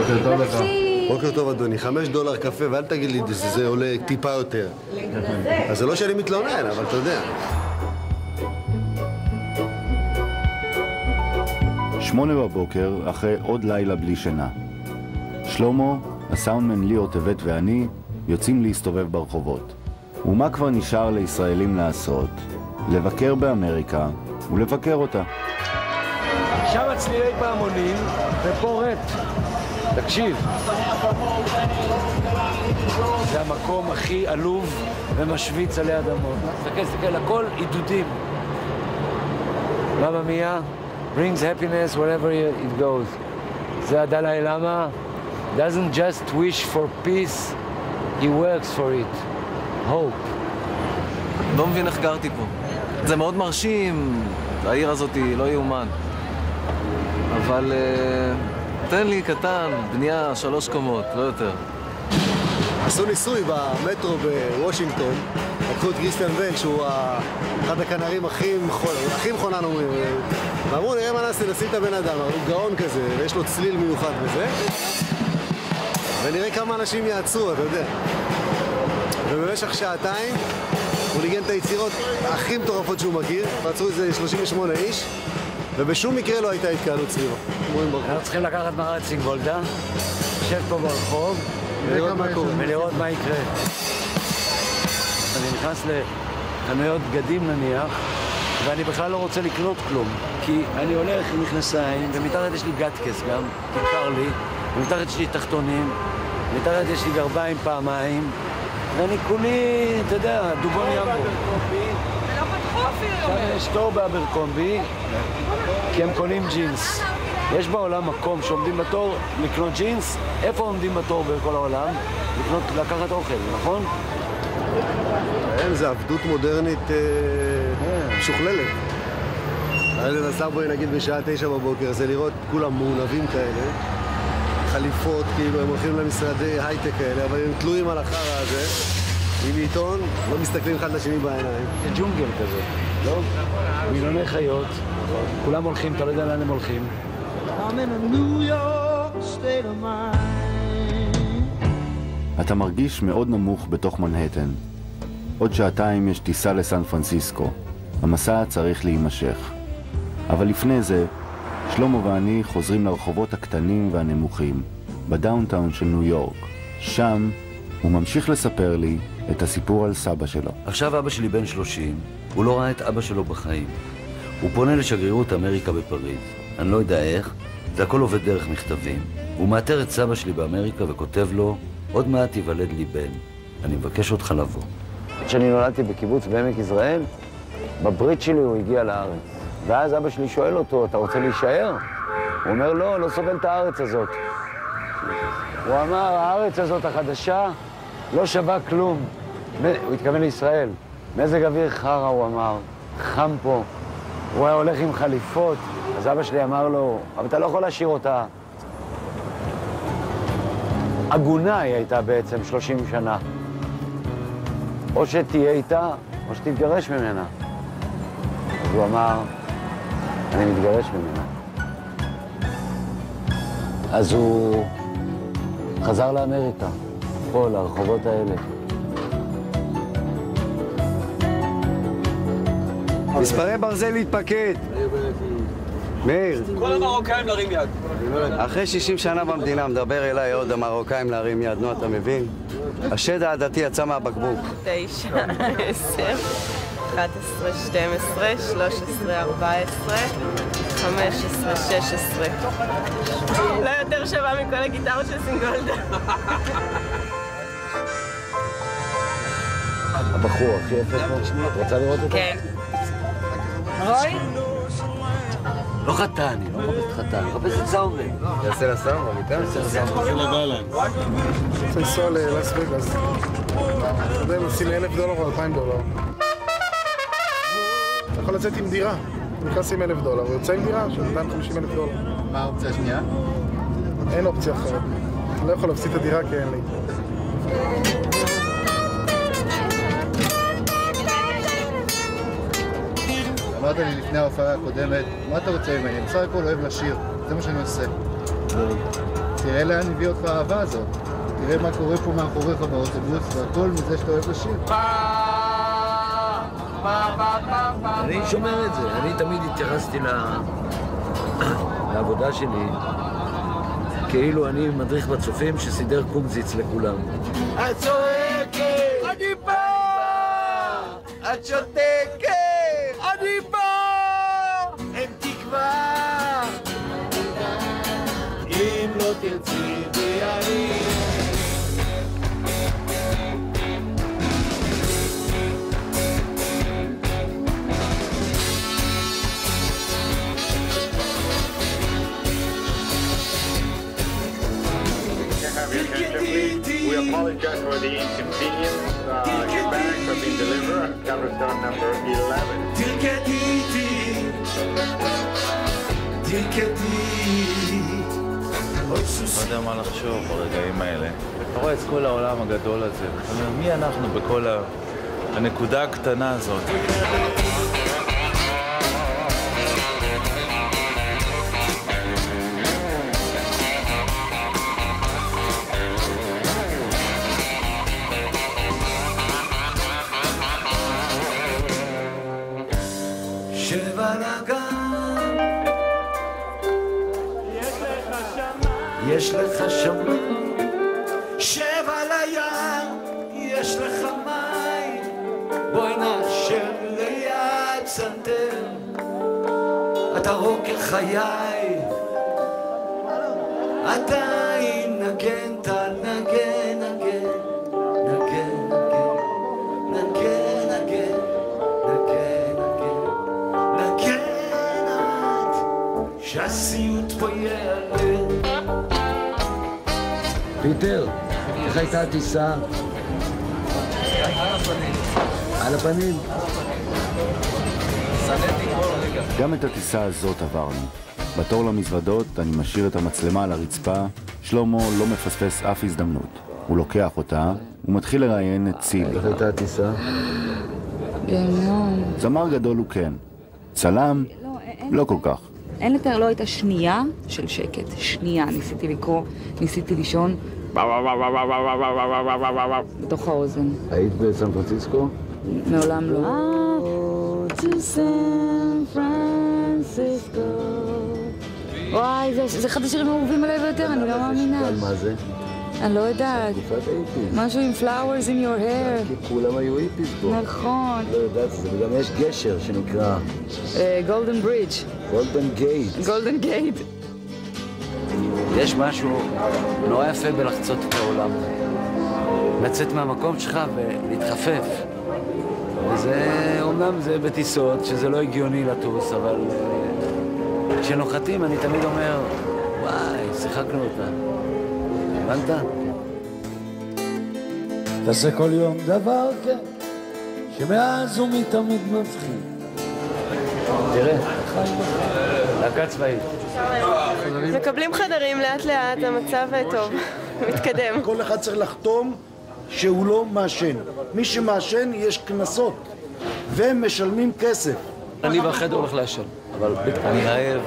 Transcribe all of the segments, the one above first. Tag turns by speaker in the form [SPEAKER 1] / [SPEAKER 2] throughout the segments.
[SPEAKER 1] בוקר טוב לך.
[SPEAKER 2] בוקר טוב אדוני, $5 קפה, ואל תגיד לי שזה עולה טיפה יותר. אז זה לא שאני מתלונן, אבל אתה יודע.
[SPEAKER 3] 8 בבוקר, אחרי עוד לילה בלי שינה. שלמה, הסאונדמן ליאור טבת ואני יוצאים להסתובב ברחובות. ומה כבר נשאר לישראלים לעשות? לבקר באמריקה ולבקר אותה.
[SPEAKER 4] שם צלילי פעמונים ופה רט. תקשיב. זה המקום הכי עלוב ומשוויץ עלי אדמות. תסתכל, הכל עידודים. ממא מיה, brings happiness wherever it goes. זה הדלאי למה. Doesn't just wish for peace, he works for it. hope.
[SPEAKER 5] לא מבין איך גרתי פה. זה מאוד מרשים, העיר הזאת היא לא יאומן. אבל תן לי קטן, בנייה 3 קומות, לא יותר.
[SPEAKER 2] עשו ניסוי במטרו בוושינגטון, לקחו את קריסטיאן בל, שהוא אחד הכנרים הכי מכונן אומרים, ואמרו, נראה מה נעשה, נשים את הבן אדם, הוא גאון כזה, ויש לו צליל מיוחד בזה, ונראה כמה אנשים יעצרו, אתה יודע. ובמשך שעתיים הוא ניגן את היצירות הכי מטורפות שהוא מכיר, ועצרו איזה 38 איש, ובשום מקרה לא הייתה התקהלות סביבו.
[SPEAKER 4] אנחנו צריכים לקחת מראה סינגולדה, לשבת פה ברחוב, ולראות מה יקרה. אני נכנס לחנויות בגדים נניח, ואני בכלל לא רוצה לקנות כלום, כי אני הולך עם מכנסיים, ומתחת יש לי גטקס גם, כי קר לי, ומתחת יש לי תחתונים, ומתחת יש לי גרביים פעמיים, ואני כולי, אתה יודע, דובון ימבו. שם יש תור באברקומבי, כי הם קונים ג'ינס. יש בעולם מקום שעומדים בתור לקנות ג'ינס, איפה עומדים בתור בכל העולם? לקחת אוכל, נכון?
[SPEAKER 2] זה עבדות מודרנית משוכללת. היה לנסה בואי נגיד בשעה 9 בבוקר, זה לראות כולם מעונבים כאלה, חליפות, כאילו הם הולכים למשרדי הייטק כאלה, אבל הם תלויים על החרא הזה, עם עיתון, לא מסתכלים אחד לשני בעיניים.
[SPEAKER 4] זה ג'ונגל כזה, לא? מיליוני חיות, כולם הולכים, אתה לא יודע לאן הם הולכים.
[SPEAKER 3] אתה מרגיש מאוד נמוך בתוך מנהטן. עוד 2 שעתיים יש טיסה לסן פרנסיסקו. המסע צריך להימשך. אבל לפני זה, שלמה ואני חוזרים לרחובות הקטנים והנמוכים, בדאונטאון של ניו יורק. שם הוא ממשיך לספר לי את הסיפור על סבא שלו.
[SPEAKER 6] עכשיו אבא שלי בן 30, הוא לא ראה את אבא שלו בחיים. הוא פונה לשגרירות אמריקה בפריז. אני לא יודע איך, זה הכל עובד דרך מכתבים. הוא מאתר את סבא שלי באמריקה וכותב לו, עוד מעט ייוולד לי בן. אני מבקש אותך לבוא.
[SPEAKER 4] כשאני נולדתי בקיבוץ בעמק יזרעאל, בברית שלי הוא הגיע לארץ. ואז אבא שלי שואל אותו, אתה רוצה להישאר? הוא אומר, לא, לא סובל את הארץ הזאת. הוא אמר, הארץ הזאת החדשה לא שווה כלום. הוא התכוון לישראל. מזג אוויר חרה, הוא אמר, חם פה. הוא היה הולך עם חליפות, אז אבא שלי אמר לו, אבל אתה לא יכול להשאיר אותה. עגונה היא הייתה בעצם 30 שנה. או שתהיה איתה, או שתתגרש ממנה. אז הוא אמר, אני מתגרש ממנה. אז הוא חזר לאמריקה, פה, לרחובות האלה.
[SPEAKER 2] מספרי ברזל להתפקד. מאיר.
[SPEAKER 7] כל המרוקאים להרים יד.
[SPEAKER 2] אחרי 60 שנה במדינה מדבר אליי עוד המרוקאים להרים יד, נו אתה מבין? השד העדתי יצא מהבקבוק.
[SPEAKER 8] 9, 10, 11, 12, 13, 14, 15, 16. לא יותר שווה מכל הגיטרות של סינגולדה.
[SPEAKER 4] הבחור הכי יפה פה, את רוצה לראות אותו?
[SPEAKER 8] כן. רוי?
[SPEAKER 6] לא חתן, אני לא מחפש חתן, אני מחפש את סאונדמן.
[SPEAKER 2] יעשה לסאונד, אבל ניתן?
[SPEAKER 1] תתחיל לבלנס.
[SPEAKER 9] רוצה לנסוע ללאס וגאס. אתה יודע, נוסעים $1,000 או $2,000. אתה יכול לצאת עם דירה. הוא נכנס עם $1,000, הוא יוצא עם דירה של $250,000.
[SPEAKER 1] מה האופציה השנייה?
[SPEAKER 9] אין אופציה אחרת. אני לא יכול להפסיד את הדירה כי אין לי.
[SPEAKER 1] אמרת לי לפני ההופעה הקודמת, מה אתה רוצה ממני? אני בסך הכל אוהב לשיר, זה מה שאני עושה. תראה לאן הביא אותך האהבה הזאת. תראה מה קורה פה מאחוריך באוטובוס, והכל מזה שאתה אוהב לשיר.
[SPEAKER 6] אני שומר את זה, אני תמיד התייחסתי לעבודה שלי כאילו אני מדריך בצופים שסידר קומזיץ לכולם.
[SPEAKER 2] את צועקת! אני בא! את שותקת! אני בא! אין תקווה! אם לא תרצי ואני...
[SPEAKER 7] We apologize for the inconvenience. Your bags have been delivered at Cabrestone number 11.
[SPEAKER 10] לא יודע מה לחשוב ברגעים האלה. אתה רואה את כל העולם הגדול הזה, אתה אומר, מי אנחנו בכל הנקודה הקטנה הזאת?
[SPEAKER 6] יש לך שמיים, שב על הים, יש לך מים, בואי נשב ליד פסנתר, אתה רוקר חיי, אתה נגן, תנגן, נגן, נגן, נגן, נגן, נגן, נגן, נגן, נגן עד שהסיוט פה ייעלם. פיטר, איך הייתה הטיסה? על הפנים.
[SPEAKER 3] גם את הטיסה הזאת עברנו. בתור למזוודות אני משאיר את המצלמה על הרצפה. שלמה לא מפספס אף הזדמנות. הוא לוקח אותה, הוא מתחיל לראיין את צילי.
[SPEAKER 6] איך הייתה הטיסה?
[SPEAKER 8] גנון.
[SPEAKER 3] זמר גדול הוא כן. צלם? לא כל כך.
[SPEAKER 11] אין לתאר, לא הייתה שנייה של שקט. שנייה, ניסיתי לקרוא, ניסיתי לישון. בתוך האוזן.
[SPEAKER 6] היית בסן פרנסיסקו?
[SPEAKER 11] מעולם לא. To San Francisco. וואי, זה אחד השירים האהובים עליי ביותר, אני לא מאמינה.
[SPEAKER 6] מה זה?
[SPEAKER 11] אני לא יודעת. משהו עם flowers in your hair.
[SPEAKER 6] כי כולם היו היפיס פה.
[SPEAKER 11] נכון.
[SPEAKER 6] לא יודעת, זה וגם יש גשר שנקרא...
[SPEAKER 11] Golden Bridge.
[SPEAKER 6] Golden Gate.
[SPEAKER 11] Golden Gate.
[SPEAKER 6] יש משהו נורא יפה בלחצות את העולם. לצאת מהמקום שלך ולהתחפף. וזה, אומנם זה בטיסות, שזה לא הגיוני לטוס, אבל כשנוחתים אני תמיד אומר, וואי, שיחקנו אותה. הבנת? תעשה כל יום דבר, כן, שמאז ומתמיד מבחין. תראה, להקה צבאית.
[SPEAKER 8] מקבלים חדרים לאט לאט, המצב טוב, מתקדם.
[SPEAKER 2] כל אחד צריך לחתום שהוא לא מעשן. מי שמעשן יש קנסות, והם משלמים כסף.
[SPEAKER 5] אני בחדר הולך לעשן, אבל אני רעב,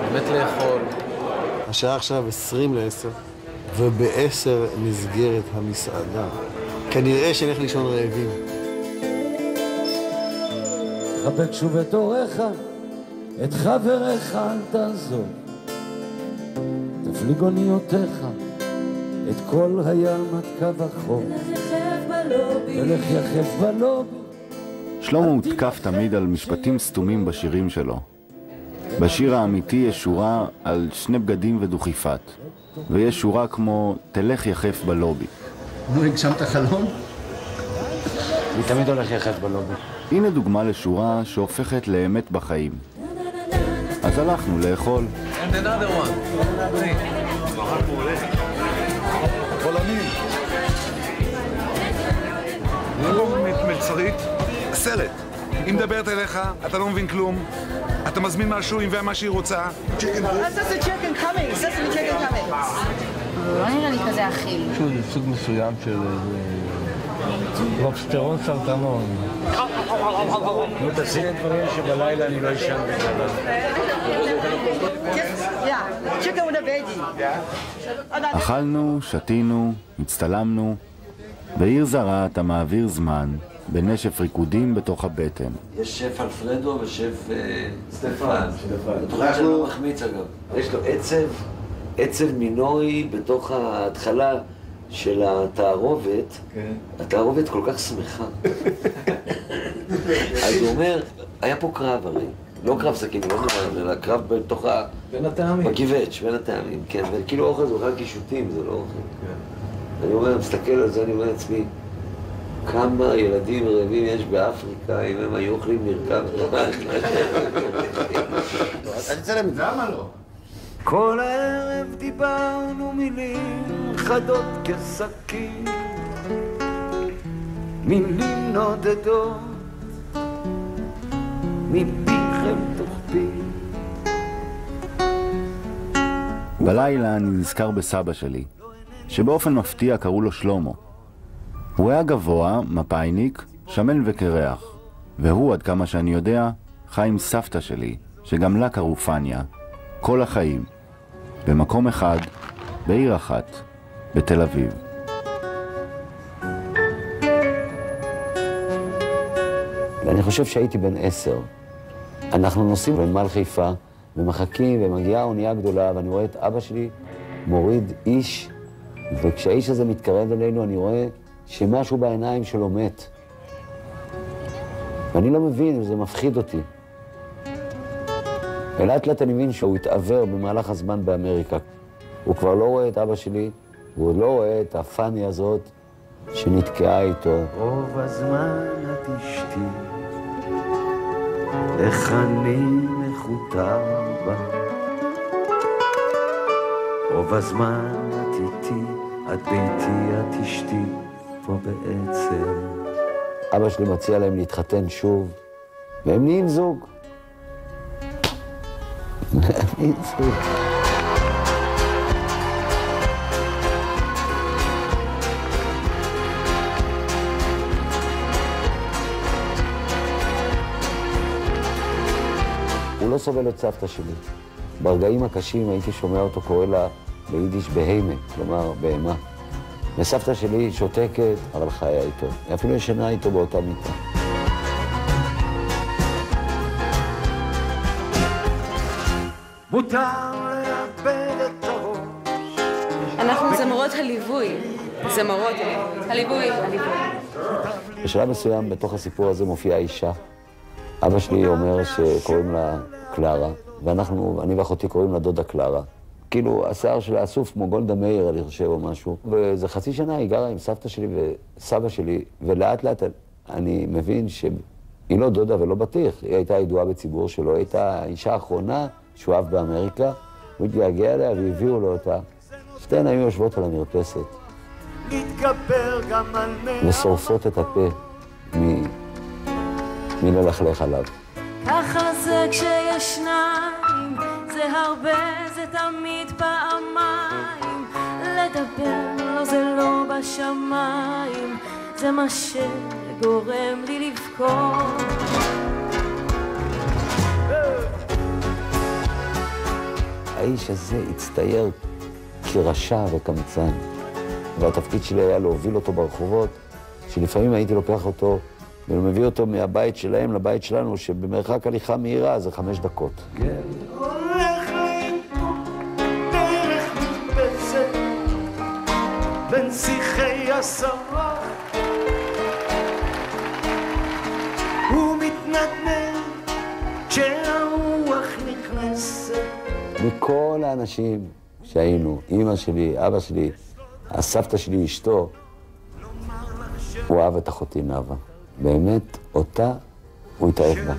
[SPEAKER 5] באמת לאכול.
[SPEAKER 2] השעה עכשיו 9:50, וב-10 נסגרת המסעדה. כנראה שנלך לישון רעבים.
[SPEAKER 6] חבק שוב את הוריך, את חבריך אל תעזוב. תפליג אוניותיך, את כל הים עד קו החוף. ולך יחף בלובי.
[SPEAKER 3] שלמה הותקף תמיד על משפטים סתומים בשירים שלו. בשיר האמיתי יש שורה על 2 בגדים ודוכיפת, ויש שורה כמו תלך יחף בלובי.
[SPEAKER 1] נו, הגשמת חלום?
[SPEAKER 6] אני תמיד הולך יחף בלובי.
[SPEAKER 3] הנה דוגמה לשורה שהופכת לאמת בחיים. אז הלכנו לאכול.
[SPEAKER 5] And another one.
[SPEAKER 12] חולמים. מלצרית, סרט. היא מדברת אליך, אתה לא מבין כלום. אתה מזמין משהו עם מה שהיא רוצה.
[SPEAKER 11] לא נראה לי כזה אכיל.
[SPEAKER 10] שוב, זה סוג מסוים של
[SPEAKER 13] לובסטרון סרטנון. נו, תעשי את דברים שבלילה אני לא אשן בגלל.
[SPEAKER 3] אכלנו, שתינו, הצטלמנו. בעיר זרה אתה מעביר זמן בנשף ריקודים בתוך הבטן.
[SPEAKER 6] יש שף אלפרדו ושף סטפן. התוכנית שלו מחמיץ אגב. יש לו עצב מינורי בתוך ההתחלה של התערובת. התערובת כל כך שמחה. אז הוא אומר, היה פה קרב הרי. לא קרב סכינים, לא נראה, אלא קרב בתוך ה...
[SPEAKER 5] בין הטעמים.
[SPEAKER 6] בקיבץ', בין הטעמים, כן. וכאילו אוכל זה אוכל קישוטים, זה לא אוכל. אני אומר, מסתכל על זה, אני אומר לעצמי, כמה ילדים רעבים יש באפריקה, אם הם היו אוכלים לרכב.
[SPEAKER 2] אני אצלם את זה. למה לא?
[SPEAKER 6] כל הערב דיברנו מילים חדות כסכין, מילים נודדות, מפיכם תוך פי.
[SPEAKER 3] בלילה אני נזכר בסבא שלי, שבאופן מפתיע קראו לו שלמה. הוא היה גבוה, מפאיניק, שמן וקרח, והוא, עד כמה שאני יודע, חי עם סבתא שלי, שגם לה קראו פניה, כל החיים, במקום אחד, בעיר אחת, בתל אביב.
[SPEAKER 4] ואני חושב שהייתי בן 10. אנחנו נוסעים בנמל חיפה, ומחכים, ומגיעה אונייה גדולה, ואני רואה את אבא שלי מוריד איש, וכשהאיש הזה מתקרב אלינו, אני רואה שמשהו בעיניים שלו מת. ואני לא מבין, וזה מפחיד אותי. ולאט לאט אני מבין שהוא התעבר במהלך הזמן באמריקה. הוא כבר לא רואה את אבא שלי, והוא לא רואה את הפני הזאת שנתקעה איתו.
[SPEAKER 6] רוב הזמן את אשתי, איך אני מחותר בה. רוב הזמן את איתי, את ביתי, את אשתי, פה בעצם.
[SPEAKER 4] אבא שלי מציע להם להתחתן שוב, והם נהיים זוג. נהיים זוג. הוא לא סובל את סבתא שלי. ברגעים הקשים הייתי שומע אותו קורא לה ביידיש בהימה, כלומר בהמה. וסבתא שלי שותקת, אבל חיה איתו. היא אפילו ישנה איתו באותה מיטה.
[SPEAKER 6] מותר לאבד את הראש.
[SPEAKER 8] אנחנו זמרות הליווי. זמרות הליווי.
[SPEAKER 4] בשלב מסוים בתוך הסיפור הזה מופיעה אישה. אבא שלי אומר שקוראים לה קלרה, ואני ואחותי קוראים לה דודה קלרה. כאילו, השיער שלה אסוף כמו גולדה מאיר, אני חושב, או משהו. וזה חצי שנה היא גרה עם סבתא שלי וסבא שלי, ולאט לאט אני מבין שהיא לא דודה ולא בטיח. היא הייתה ידועה בציבור שלו, היא הייתה האישה האחרונה שהוא אהב באמריקה, הוא התגעגע אליה והביאו לו אותה. שתיהן היו יושבות על המרפסת. ושורפות את הפה מללכלך עליו.
[SPEAKER 14] ככה זה כשיש שניים, זה הרבה, זה תמיד פעמיים. לדבר לא זה לא בשמיים, זה מה שגורם לי לבכות.
[SPEAKER 4] האיש הזה הצטייר כרשע וקמצן, והתפקיד שלי היה להוביל אותו ברחובות, שלפעמים הייתי לוקח אותו ומביא אותו מהבית שלהם לבית שלנו, שבמרחק הליכה מהירה זה 5 דקות.
[SPEAKER 6] כן. הולך לאיתו דרך מתבצת בין שיחי השרה, הוא מתנדנד כשהרוח נכנסת.
[SPEAKER 4] מכל האנשים שהיינו, אמא שלי, אבא שלי, הסבתא שלי, אשתו, הוא אהב את אחותי נאווה. באמת, אותה הוא התאהב בה.